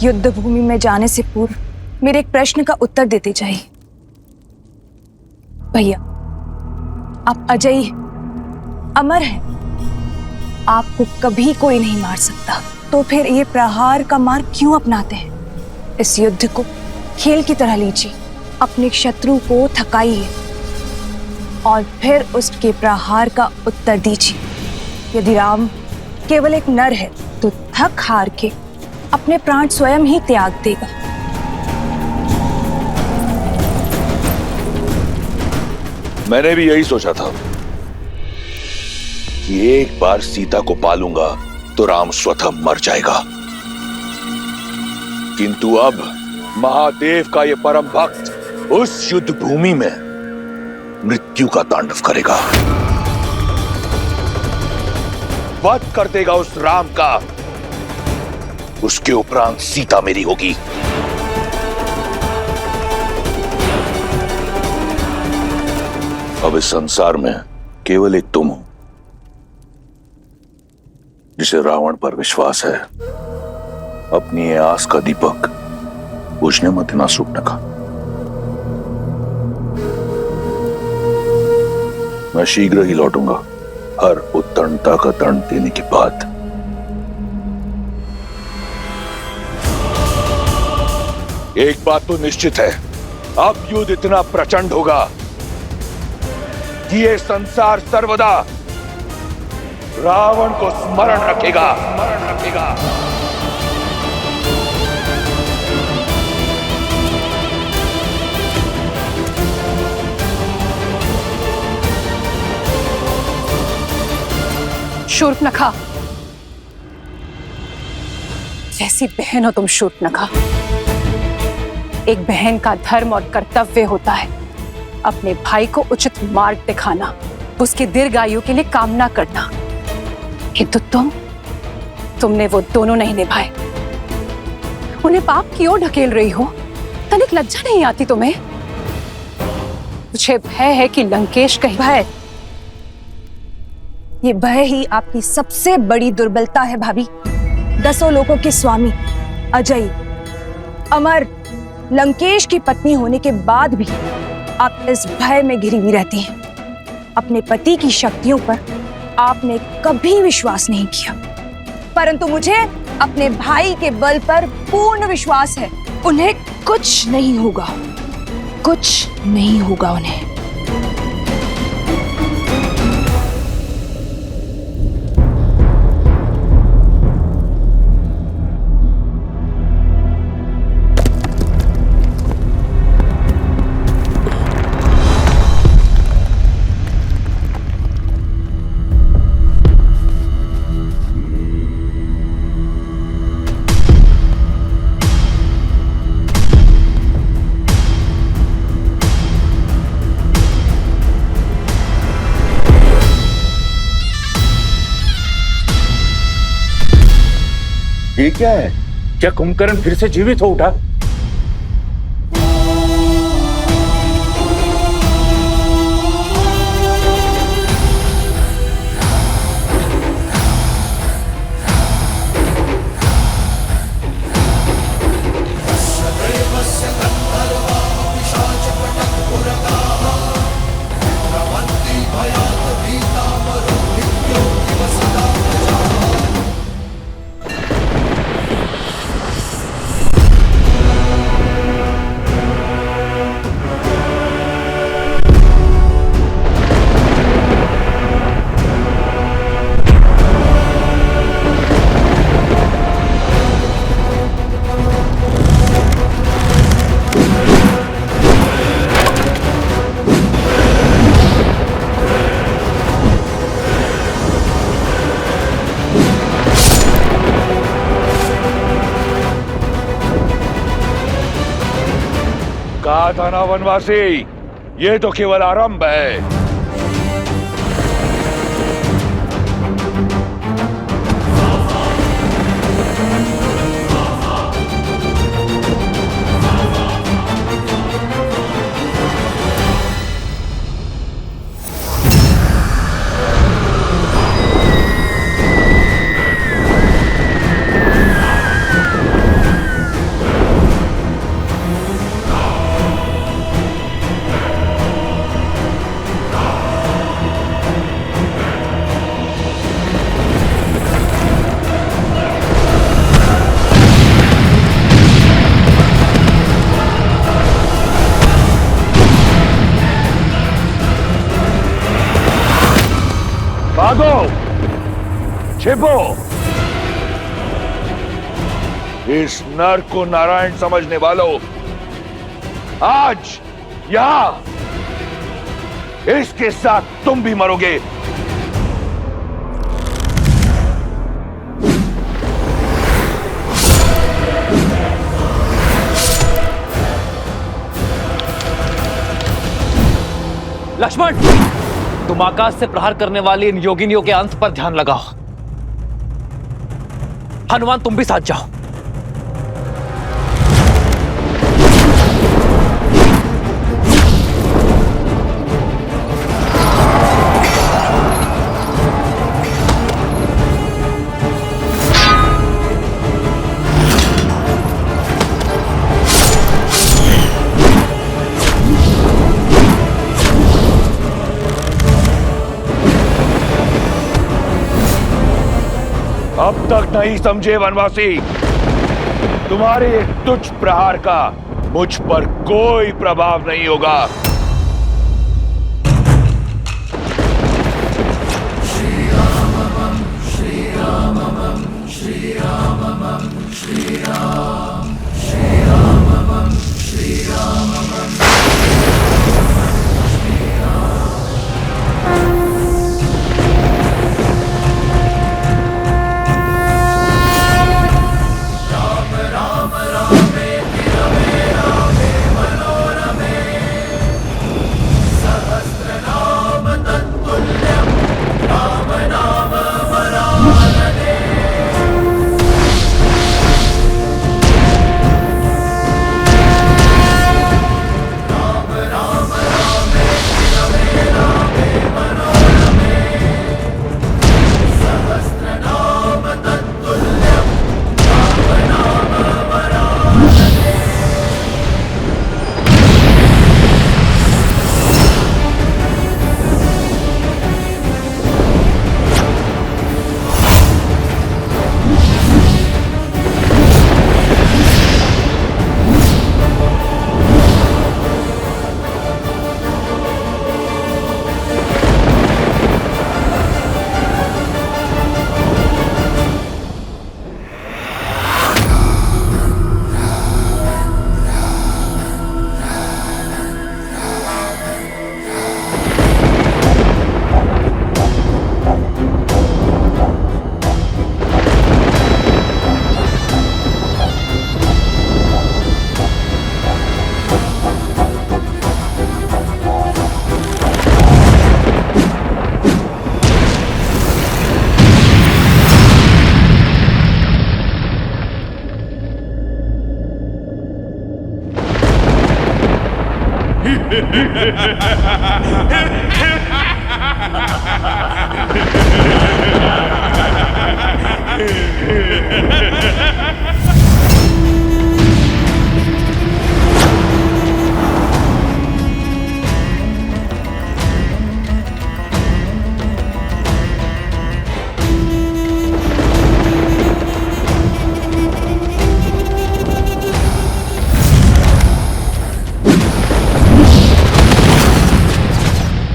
युद्ध भूमि में जाने से पूर्व मेरे एक प्रश्न का उत्तर देते जाइए। भैया, आप अजयी हैं, अमर हैं, आपको कभी कोई नहीं मार सकता, तो फिर ये प्रहार का मार्ग क्यों अपनाते हैं? इस युद्ध को खेल की तरह लीजिए, अपने शत्रु को थकाइए और फिर उसके प्रहार का उत्तर दीजिए। यदि राम केवल एक नर है तो थक हार के अपने प्राण स्वयं ही त्याग देगा। मैंने भी यही सोचा था कि एक बार सीता को पालूंगा तो राम स्वतः मर जाएगा, किंतु अब महादेव का यह परम भक्त उस युद्ध भूमि में मृत्यु का तांडव करेगा, वध कर देगा उस राम का। उसके उपरांत सीता मेरी होगी। अब इस संसार में केवल एक तुम हो जिसे रावण पर विश्वास है। अपनी ये आस का दीपक बुझने मत देना शूर्पणखा। मैं शीघ्र ही लौटूंगा, हर उत्तरता का दंड देने के बाद। एक बात तो निश्चित है, अब युद्ध इतना प्रचंड होगा कि ये संसार सर्वदा रावण को स्मरण रखेगा। शूर्पणखा, कैसी बहन हो तुम शूर्पणखा। एक बहन का धर्म और कर्तव्य होता है अपने भाई को उचित मार्ग दिखाना, उसके दीर्घायु के लिए कामना करना, किंतु तुमने वो दोनों नहीं निभाए। उन्हें पाप की ओर ढकेल रही हो, तनिक लज्जा नहीं आती तुम्हें? मुझे भय है कि लंकेश कहीं। भय, ये भय ही आपकी सबसे बड़ी दुर्बलता है भाभी। 10 लोकों के स्वामी, अजय, अमर, लंकेश की पत्नी होने के बाद भी आप इस भय में घिरी हुई रहती हैं। अपने पति की शक्तियों पर आपने कभी विश्वास नहीं किया, परंतु मुझे अपने भाई के बल पर पूर्ण विश्वास है। उन्हें कुछ नहीं होगा, कुछ नहीं होगा उन्हें। ये क्या है? क्या कुंभकर्ण फिर से जीवित हो उठा? कहा था ना वनवासी, ये तो केवल आरंभ है। छिपो। इस नर को नारायण समझने वालों, आज यहां इसके साथ तुम भी मरोगे। लक्ष्मण, तुम आकाश से प्रहार करने वाली इन योगिनियों के अंत पर ध्यान लगाओ। हनुमान, तुम भी साथ जाओ। अब तक नहीं समझे वनवासी, तुम्हारे एक तुच्छ प्रहार का मुझ पर कोई प्रभाव नहीं होगा।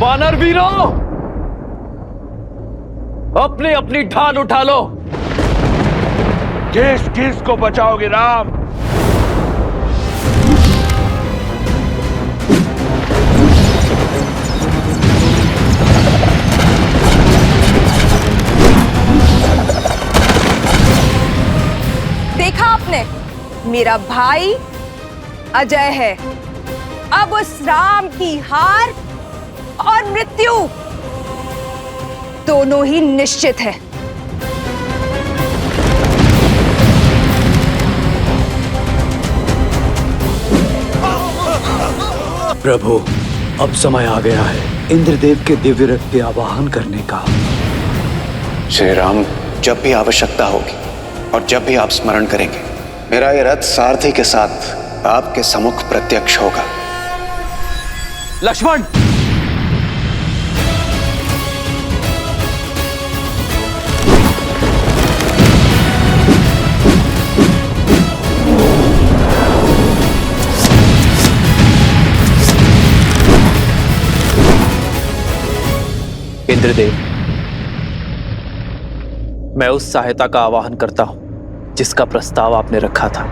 वानर वीरों, अपनी अपनी ढाल उठा लो। किस किस को बचाओगे राम? देखा आपने, मेरा भाई अजय है। अब उस राम की हार और मृत्यु दोनों ही निश्चित है। प्रभु, अब समय आ गया है इंद्रदेव के दिव्य रथ के आवाहन करने का। श्री राम, जब भी आवश्यकता होगी और जब भी आप स्मरण करेंगे, मेरा ये रथ सारथी के साथ आपके सम्मुख प्रत्यक्ष होगा। लक्ष्मण, इंद्रदेव, मैं उस सहायता का आवाहन करता हूं जिसका प्रस्ताव आपने रखा था।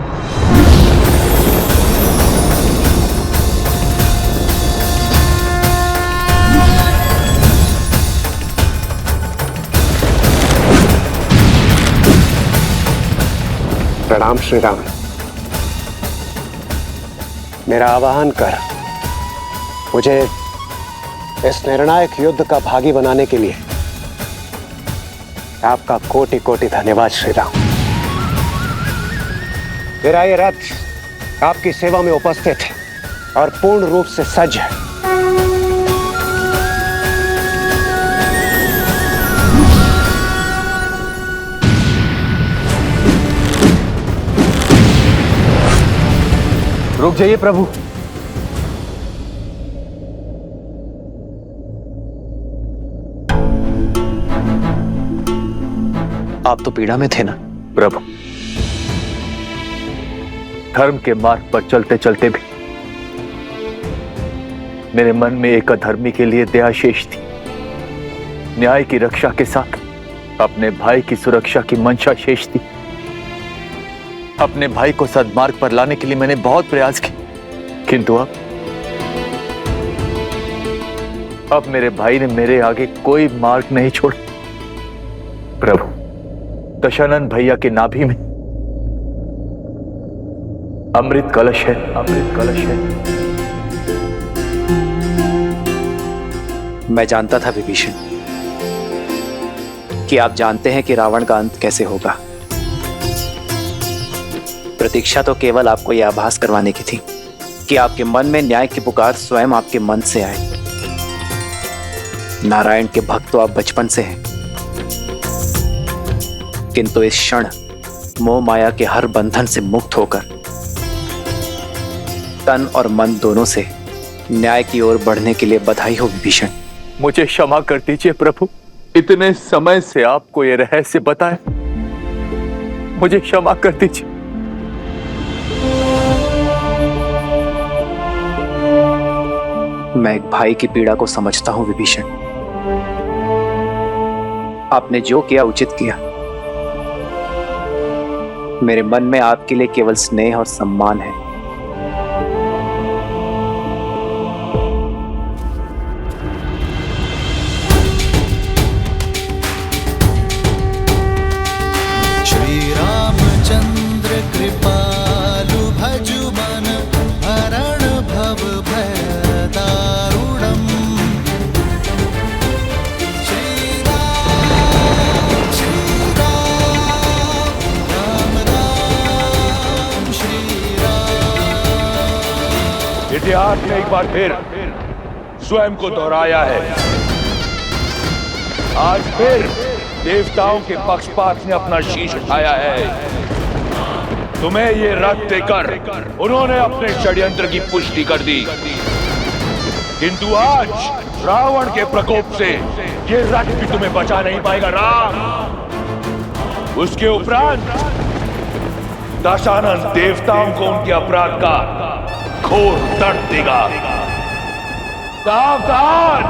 प्रणाम श्री राम। मेरा आवाहन कर मुझे इस निर्णायक युद्ध का भागी बनाने के लिए आपका कोटि कोटि धन्यवाद श्री राम। मेरा ये रथ आपकी सेवा में उपस्थित है और पूर्ण रूप से सज्ज है। रुक जाइए प्रभु। आप तो पीड़ा में थे ना प्रभु, धर्म के मार्ग पर चलते चलते भी मेरे मन में एक अधर्मी के लिए दया शेष थी। न्याय की रक्षा के साथ अपने भाई की सुरक्षा की मंशा शेष थी। अपने भाई को सद्मार्ग पर लाने के लिए मैंने बहुत प्रयास किए, किंतु अब मेरे भाई ने मेरे आगे कोई मार्ग नहीं छोड़ा। प्रभु, दशानंद भैया के नाभि में अमृत कलश है, अमृत कलश है। मैं जानता था विभीषण कि आप जानते हैं कि रावण का अंत कैसे होगा। प्रतीक्षा तो केवल आपको यह आभास करवाने की थी कि आपके मन में न्याय की पुकार स्वयं आपके मन से आए। नारायण के भक्त तो आप बचपन से हैं, किंतु इस क्षण मोह माया के हर बंधन से मुक्त होकर तन और मन दोनों से न्याय की ओर बढ़ने के लिए बधाई हो विभीषण। मुझे क्षमा कर दीजिए प्रभु, इतने समय से आपको यह रहस्य बताए, मुझे क्षमा कर दीजिए। मैं एक भाई की पीड़ा को समझता हूं विभीषण। आपने जो किया उचित किया। मेरे मन में आपके लिए केवल स्नेह और सम्मान है। श्री रामचंद्र कृपालु भजु मन हरण भव भय दारुणम्। श्री राम राम राम श्री राम। इतिहास ने एक बार फिर स्वयं को दोहराया है। आज फिर देवताओं के पक्षपात ने अपना शीश उठाया है। तुम्हें ये रथ देकर उन्होंने अपने षड्यंत्र की पुष्टि कर दी, किंतु आज रावण के प्रकोप से ये रथ भी तुम्हें बचा नहीं पाएगा राम। उसके उपरांत दशानन देवताओं को उनके अपराध का घोर दर्द देगा। सावधान!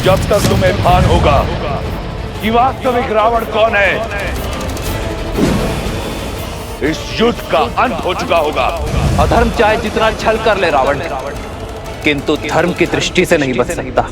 जब तक तुम्हें भान होगा कि वास्तविक रावण कौन है, इस युद्ध का अंत हो चुका होगा। अधर्म चाहे जितना छल कर ले रावण, किंतु धर्म की दृष्टि से नहीं बच सकता।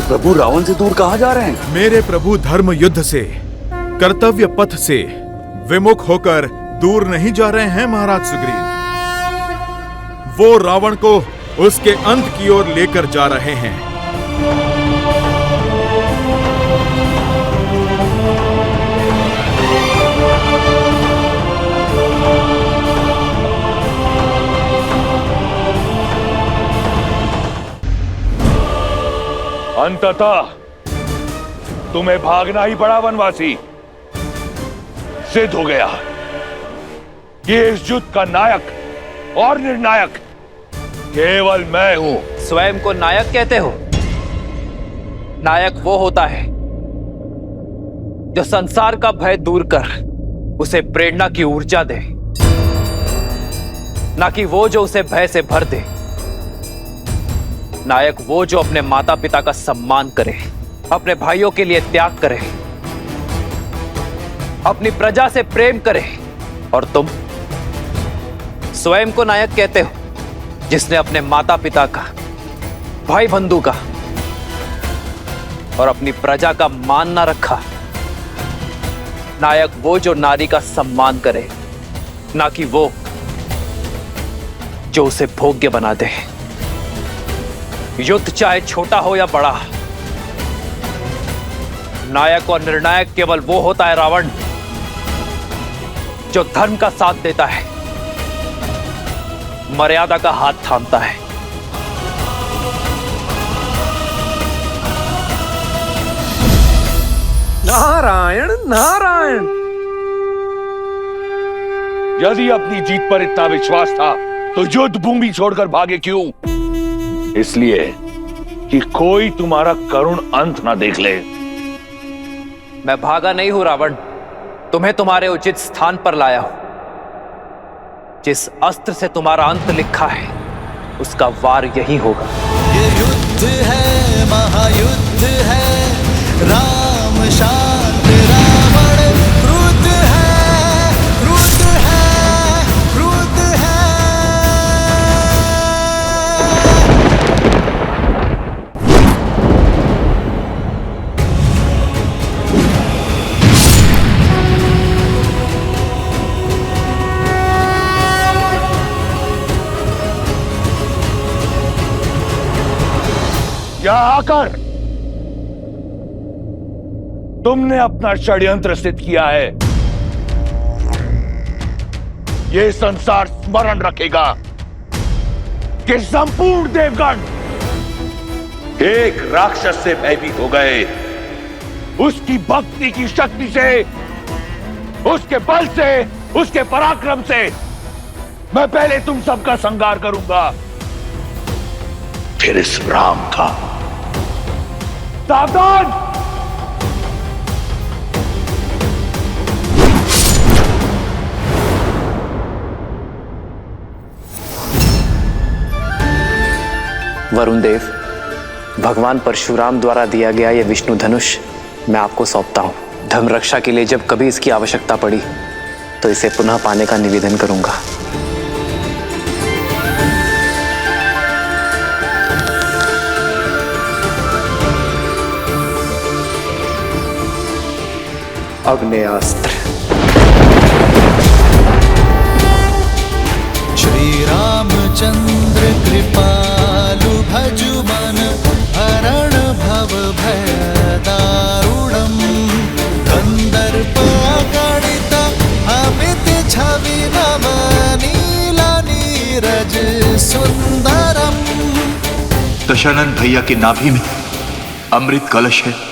आपके प्रभु रावण से दूर कहाँ जा रहे हैं? मेरे प्रभु धर्म युद्ध से, कर्तव्य पथ से विमुख होकर दूर नहीं जा रहे हैं महाराज सुग्रीव। वो रावण को उसके अंत की ओर लेकर जा रहे हैं। अंततः तुम्हें भागना ही पड़ा वनवासी। सिद्ध हो गया कि इस युद्ध का नायक और निर्णायक केवल मैं हूं। स्वयं को नायक कहते हो? नायक वो होता है जो संसार का भय दूर कर उसे प्रेरणा की ऊर्जा दे, ना कि वो जो उसे भय से भर दे। नायक वो जो अपने माता पिता का सम्मान करे, अपने भाइयों के लिए त्याग करे, अपनी प्रजा से प्रेम करे। और तुम स्वयं को नायक कहते हो जिसने अपने माता पिता का, भाई बंधु का और अपनी प्रजा का मान ना रखा। नायक वो जो नारी का सम्मान करे, ना कि वो जो उसे भोग्य बना दे। युद्ध चाहे छोटा हो या बड़ा, नायक और निर्णायक केवल वो होता है रावण जो धर्म का साथ देता है, मर्यादा का हाथ थामता है। नारायण नारायण। यदि अपनी जीत पर इतना विश्वास था तो युद्ध भूमि छोड़कर भागे क्यों? इसलिए कि कोई तुम्हारा करुण अंत ना देख ले। मैं भागा नहीं हूं रावण, तुम्हें तुम्हारे उचित स्थान पर लाया हूं। जिस अस्त्र से तुम्हारा अंत लिखा है उसका वार यही होगा। ये युद्ध है, महायुद्ध है, राम शांत रावण क्रुद्ध है, क्रुद्ध है, क्रुद्ध है। यहाँ आकर तुमने अपना षड्यंत्र सिद्ध किया है। ये संसार स्मरण रखेगा कि संपूर्ण देवगण एक राक्षस से भयभीत हो गए। उसकी भक्ति की शक्ति से, उसके बल से, उसके पराक्रम से मैं पहले तुम सबका संहार करूंगा, फिर इस राम का। सावधान! वरुण देव, भगवान परशुराम द्वारा दिया गया यह विष्णु धनुष मैं आपको सौंपता हूं। धर्म रक्षा के लिए जब कभी इसकी आवश्यकता पड़ी तो इसे पुनः पाने का निवेदन करूंगा। अग्नेयास्त्र। श्री रामचंद्र कृपालु भजु मन हरण भव भय दारुणम गंधर्प गणित अमित छवि नव नील नीरज सुंदरम। दशानन भैया की नाभि में अमृत कलश है।